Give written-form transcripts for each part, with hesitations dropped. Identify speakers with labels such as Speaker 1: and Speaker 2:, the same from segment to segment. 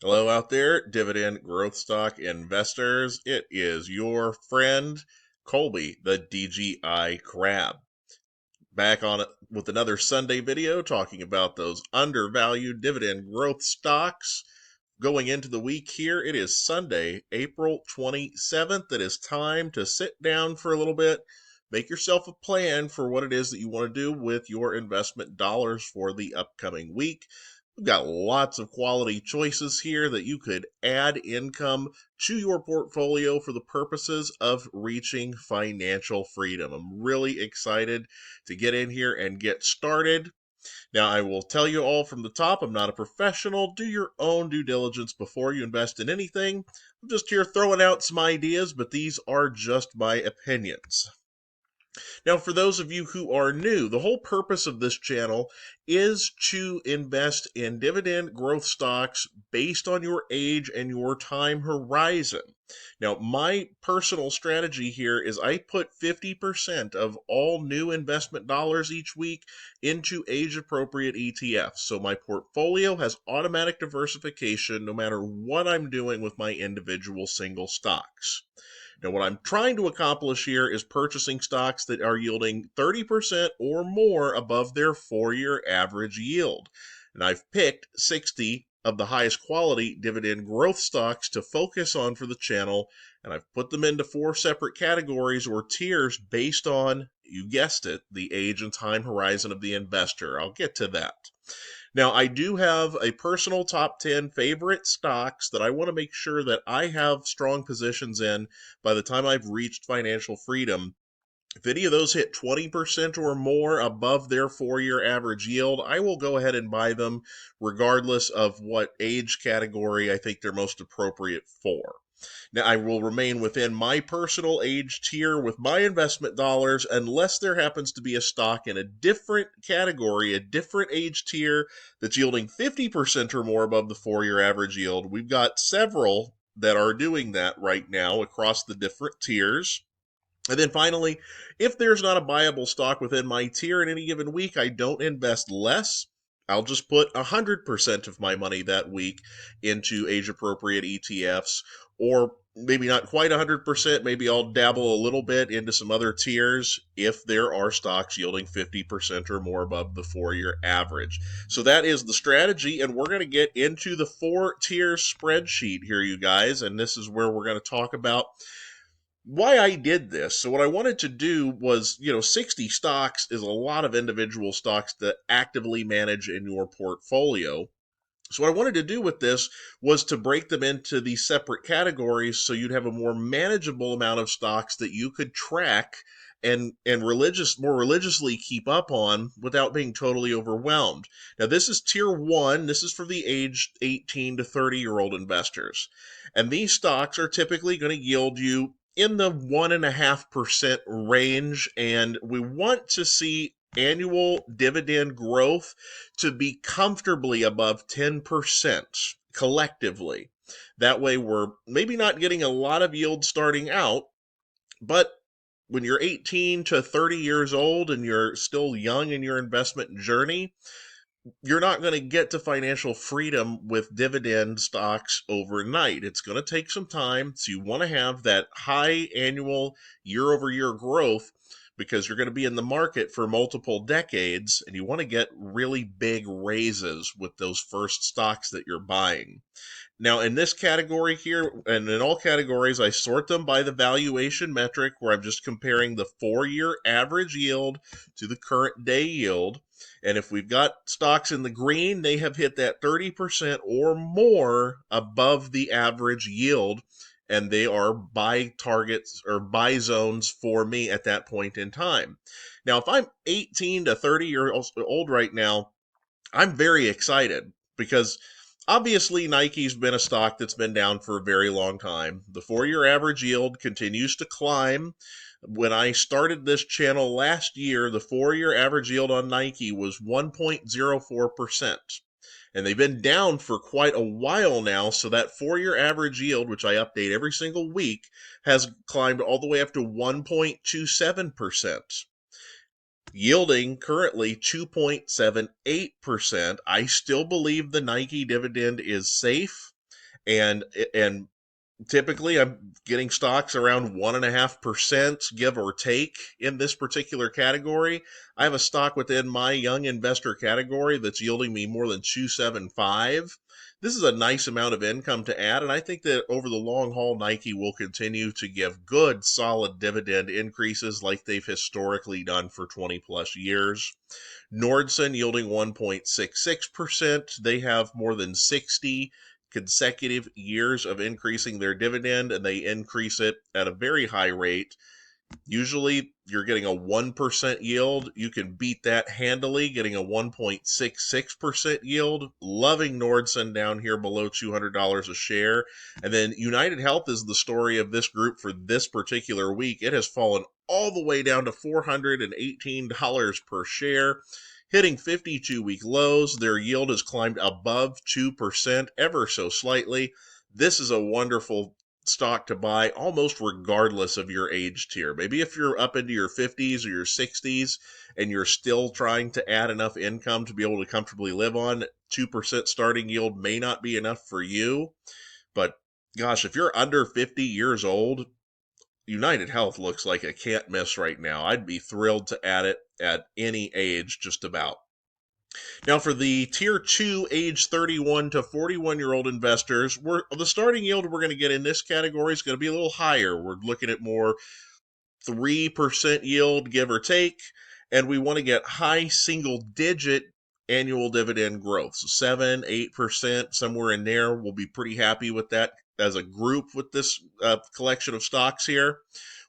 Speaker 1: Hello out there, dividend growth stock investors. It is your friend Colby, the DGI Crab, back on it with another Sunday video talking about those undervalued dividend growth stocks. Going into the week here, it is Sunday, April 27th. It is time to sit down for a little bit, make yourself a plan for what it is that you want to do with your investment dollars for the upcoming week. We've got lots of quality choices here that you could add income to your portfolio for the purposes of reaching financial freedom. I'm really excited to get in here and get started. Now, I will tell you all from the top, I'm not a professional. Do your own due diligence before you invest in anything. I'm just here throwing out some ideas, but these are just my opinions. Now, for those of you who are new, the whole purpose of this channel is to invest in dividend growth stocks based on your age and your time horizon. Now, my personal strategy here is I put 50% of all new investment dollars each week into age-appropriate ETFs. So my portfolio has automatic diversification no matter what I'm doing with my individual single stocks. Now, what I'm trying to accomplish here is purchasing stocks that are yielding 30% or more above their 4-year average yield. And I've picked 60 of the highest quality dividend growth stocks to focus on for the channel, and I've put them into 4 separate categories or tiers based on, you guessed it, the age and time horizon of the investor. I'll get to that. Now, I do have a personal top 10 favorite stocks that I want to make sure that I have strong positions in by the time I've reached financial freedom. If any of those hit 20% or more above their 4-year average yield, I will go ahead and buy them regardless of what age category I think they're most appropriate for. Now, I will remain within my personal age tier with my investment dollars unless there happens to be a stock in a different category, a different age tier that's yielding 50% or more above the 4-year average yield. We've got several that are doing that right now across the different tiers. And then finally, if there's not a buyable stock within my tier in any given week, I don't invest less. I'll just put 100% of my money that week into age appropriate ETFs, or maybe not quite 100%. Maybe I'll dabble a little bit into some other tiers if there are stocks yielding 50% or more above the 4-year average. So that is the strategy, and we're going to get into the 4-tier spreadsheet here, you guys, and this is where we're going to talk about why I did this. So what I wanted to do was, 60 stocks is a lot of individual stocks to actively manage in your portfolio. So what I wanted to do with this was to break them into these separate categories so you'd have a more manageable amount of stocks that you could track and more religiously keep up on without being totally overwhelmed. Now this is tier 1. This is for the aged 18 to 30-year-old investors. And these stocks are typically going to yield you in the 1.5% range, and we want to see annual dividend growth to be comfortably above 10% collectively. That way, we're maybe not getting a lot of yield starting out, but when you're 18 to 30 years old and you're still young in your investment journey, you're not going to get to financial freedom with dividend stocks overnight. It's going to take some time. So you want to have that high annual year over year growth because you're going to be in the market for multiple decades and you want to get really big raises with those first stocks that you're buying. Now, in this category here, and in all categories, I sort them by the valuation metric where I'm just comparing the 4-year average yield to the current day yield. And if we've got stocks in the green, they have hit that 30% or more above the average yield, and they are buy targets or buy zones for me at that point in time. Now, if I'm 18 to 30 years old right now, I'm very excited because obviously Nike's been a stock that's been down for a very long time. The 4-year average yield continues to climb. When I started this channel last year, the 4-year average yield on Nike was 1.04%. And they've been down for quite a while now, so that 4-year average yield, which I update every single week, has climbed all the way up to 1.27%. Yielding currently 2.78%. I still believe the Nike dividend is safe. And typically I'm getting stocks around 1.5%, give or take, in this particular category. I have a stock within my young investor category that's yielding me more than 275. This is a nice amount of income to add, and I think that over the long haul, Nike will continue to give good, solid dividend increases like they've historically done for 20 plus years. Nordson yielding 1.66%. They have more than 60 consecutive years of increasing their dividend, and they increase it at a very high rate. Usually you're getting a 1% yield. You can beat that handily, getting a 1.66% yield. Loving Nordson down here below $200 a share. And then United Health is the story of this group for this particular week. It has fallen all the way down to $418 per share, hitting 52-week lows. Their yield has climbed above 2% ever so slightly. This is a wonderful stock to buy almost regardless of your age tier. Maybe if you're up into your 50s or your 60s and you're still trying to add enough income to be able to comfortably live on, 2% starting yield may not be enough for you. But gosh, if you're under 50 years old, United Health looks like a can't miss right now. I'd be thrilled to add it at any age, just about. Now, for the tier 2, age 31 to 41-year-old investors, the starting yield we're going to get in this category is going to be a little higher. We're looking at more 3% yield, give or take, and we want to get high single-digit annual dividend growth. So 7, 8%, somewhere in there. We'll be pretty happy with that as a group with this collection of stocks here.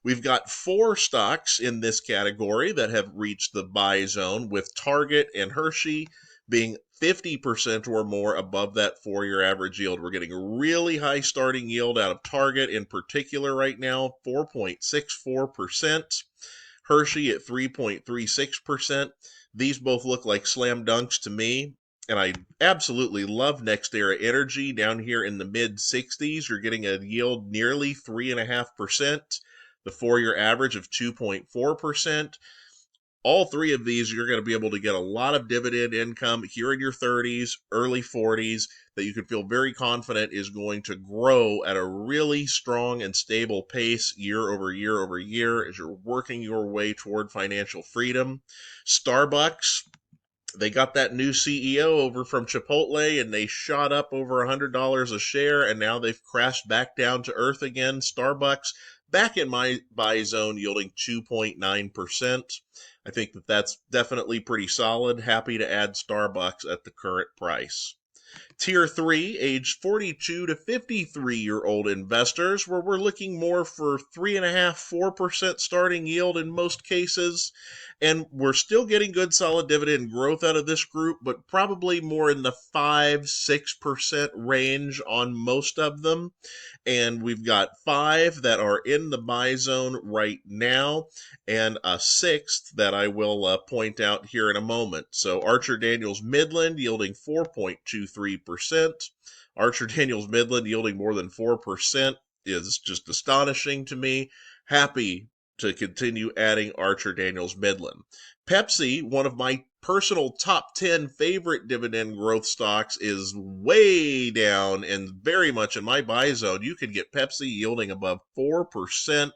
Speaker 1: We've got 4 stocks in this category that have reached the buy zone, with Target and Hershey being 50% or more above that 4-year average yield. We're getting a really high starting yield out of Target in particular right now, 4.64%. Hershey at 3.36%. These both look like slam dunks to me. And I absolutely love NextEra Energy down here in the mid 60s. You're getting a yield nearly 3.5%. The 4-year average of 2.4%. All 3 of these, you're going to be able to get a lot of dividend income here in your 30s, early 40s, that you can feel very confident is going to grow at a really strong and stable pace year over year over year as you're working your way toward financial freedom. Starbucks, they got that new CEO over from Chipotle, and they shot up over $100 a share, and now they've crashed back down to earth again. Starbucks back in my buy zone, yielding 2.9%. I think that that's definitely pretty solid. Happy to add Starbucks at the current price. Tier 3, age 42 to 53-year-old investors, where we're looking more for 3.5-4% starting yield in most cases. And we're still getting good solid dividend growth out of this group, but probably more in the 5-6% range on most of them. And we've got 5 that are in the buy zone right now, and a 6th that I will point out here in a moment. So Archer Daniels Midland yielding 4.23%. Archer Daniels Midland yielding more than 4% is just astonishing to me. Happy to continue adding Archer Daniels Midland. Pepsi, one of my personal top 10 favorite dividend growth stocks, is way down and very much in my buy zone. You can get Pepsi yielding above 4%.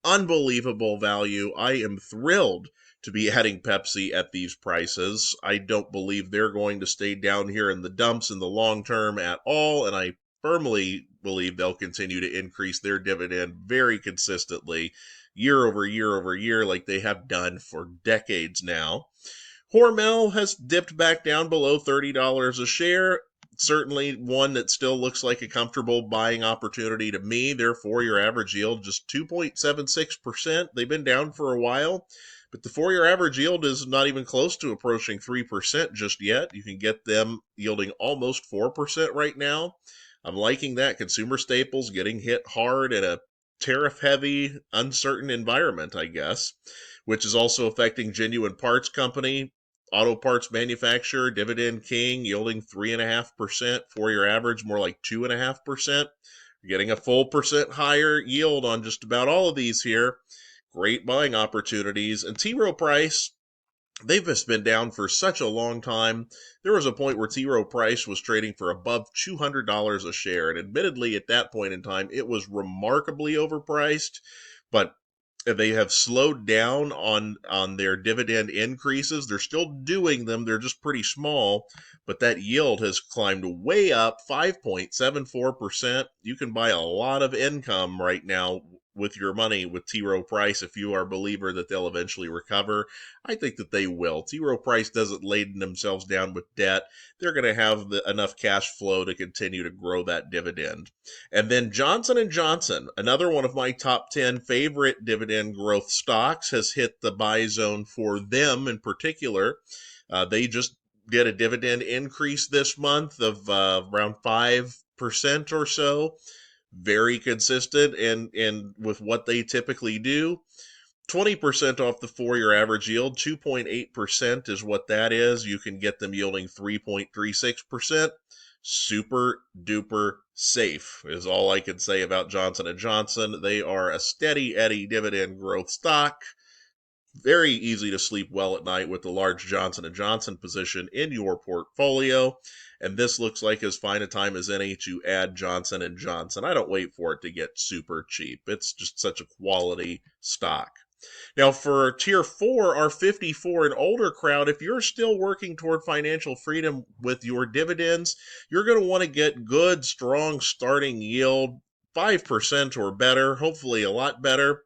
Speaker 1: Unbelievable value. I am thrilled to be adding Pepsi at these prices. I don't believe they're going to stay down here in the dumps in the long term at all, and I firmly believe they'll continue to increase their dividend very consistently year over year over year like they have done for decades now. Hormel has dipped back down below $30 a share. Certainly one that still looks like a comfortable buying opportunity to me. Their 4-year average yield just 2.76%. They've been down for a while, but the 4-year average yield is not even close to approaching 3% just yet. You can get them yielding almost 4% right now. I'm liking that. Consumer staples getting hit hard in a tariff-heavy, uncertain environment, I guess, which is also affecting Genuine Parts Company. Auto parts manufacturer, Dividend King, yielding 3.5%, 4-year average more like 2.5%. You're getting a full percent higher yield on just about all of these here. Great buying opportunities. And T. Rowe Price, they've just been down for such a long time. There was a point where T. Rowe Price was trading for above $200 a share, and admittedly, at that point in time, it was remarkably overpriced. But they have slowed down on their dividend increases. They're still doing them. They're just pretty small, but that yield has climbed way up, 5.74%. You can buy a lot of income right now with your money with T. Rowe Price if you are a believer that they'll eventually recover. I think that they will. T. Rowe Price doesn't laden themselves down with debt. They're going to have enough cash flow to continue to grow that dividend. And then Johnson & Johnson, another one of my top 10 favorite dividend growth stocks, has hit the buy zone for them in particular. They just did a dividend increase this month of around 5% or so. Very consistent and with what they typically do. 20% off the 4-year average yield, 2.8% is what that is. You can get them yielding 3.36%. Super duper safe is all I can say about Johnson & Johnson. They are a steady Eddie dividend growth stock. Very easy to sleep well at night with the large Johnson & Johnson position in your portfolio. And this looks like as fine a time as any to add Johnson & Johnson. I don't wait for it to get super cheap. It's just such a quality stock. Now, for Tier 4, our 54 and older crowd, if you're still working toward financial freedom with your dividends, you're going to want to get good, strong starting yield, 5% or better, hopefully a lot better.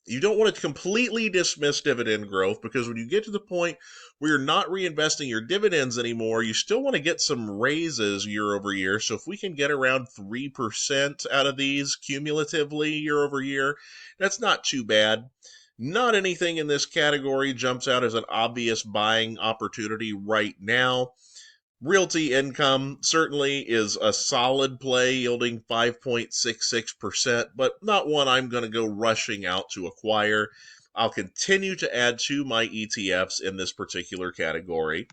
Speaker 1: You don't want to completely dismiss dividend growth because when you get to the point where you're not reinvesting your dividends anymore, you still want to get some raises year over year. So if we can get around 3% out of these cumulatively year over year, that's not too bad. Not anything in this category jumps out as an obvious buying opportunity right now. Realty Income certainly is a solid play, yielding 5.66%, but not one I'm going to go rushing out to acquire. I'll continue to add to my ETFs in this particular category.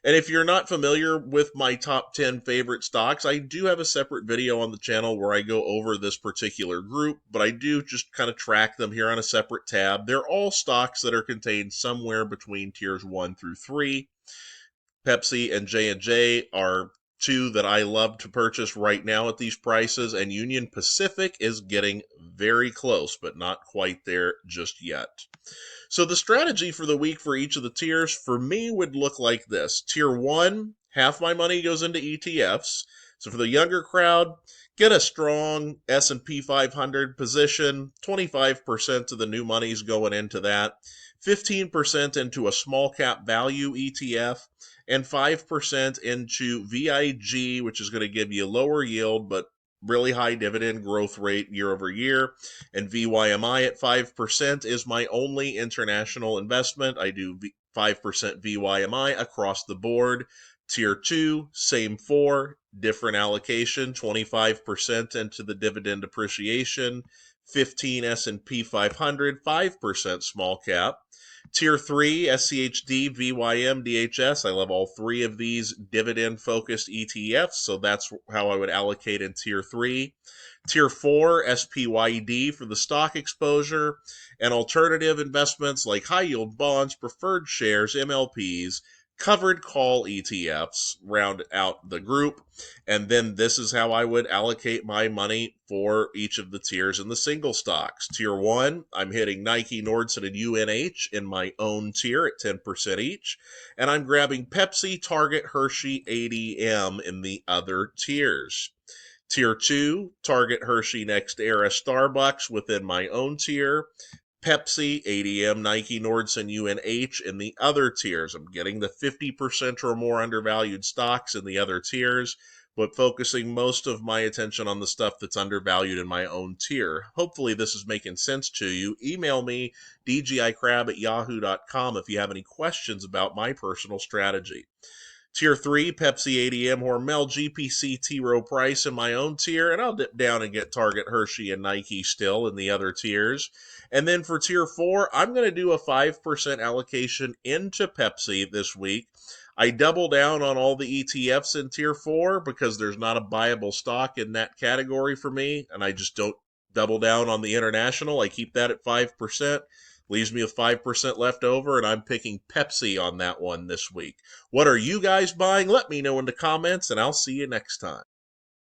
Speaker 1: And if you're not familiar with my top 10 favorite stocks, I do have a separate video on the channel where I go over this particular group, but I do just kind of track them here on a separate tab. They're all stocks that are contained somewhere between tiers 1 through 3. Pepsi and J&J are two that I love to purchase right now at these prices, and Union Pacific is getting very close, but not quite there just yet. So the strategy for the week for each of the tiers for me would look like this. Tier 1, half my money goes into ETFs. So for the younger crowd, get a strong S&P 500 position, 25% of the new money's going into that, 15% into a small cap value ETF, and 5% into VIG, which is going to give you lower yield but really high dividend growth rate year over year. And VYMI at 5% is my only international investment. I do 5% VYMI across the board. Tier 2, same 4, different allocation, 25% into the dividend appreciation, 15 S&P 500, 5% small cap. Tier 3, SCHD, VYM, DHS. I love all three of these dividend-focused ETFs, so that's how I would allocate in Tier 3. Tier 4, SPYD for the stock exposure, and alternative investments like high-yield bonds, preferred shares, MLPs, covered call ETFs round out the group. And then this is how I would allocate my money for each of the tiers in the single stocks. Tier 1, I'm hitting Nike, Nordson, and UNH in my own tier at 10% each. And I'm grabbing Pepsi, Target, Hershey, ADM in the other tiers. Tier 2, Target, Hershey, NextEra, Starbucks within my own tier. Pepsi, ADM, Nike, Nordson, UNH in the other tiers. I'm getting the 50% or more undervalued stocks in the other tiers, but focusing most of my attention on the stuff that's undervalued in my own tier. Hopefully this is making sense to you. Email me, dgicrab@yahoo.com, if you have any questions about my personal strategy. Tier 3, Pepsi, ADM, Hormel, GPC, T. Rowe Price in my own tier, and I'll dip down and get Target, Hershey, and Nike still in the other tiers. And then for Tier 4, I'm going to do a 5% allocation into Pepsi this week. I double down on all the ETFs in Tier 4 because there's not a buyable stock in that category for me, and I just don't double down on the international. I keep that at 5%. Leaves me with 5% left over, and I'm picking Pepsi on that one this week. What are you guys buying? Let me know in the comments, and I'll see you next time.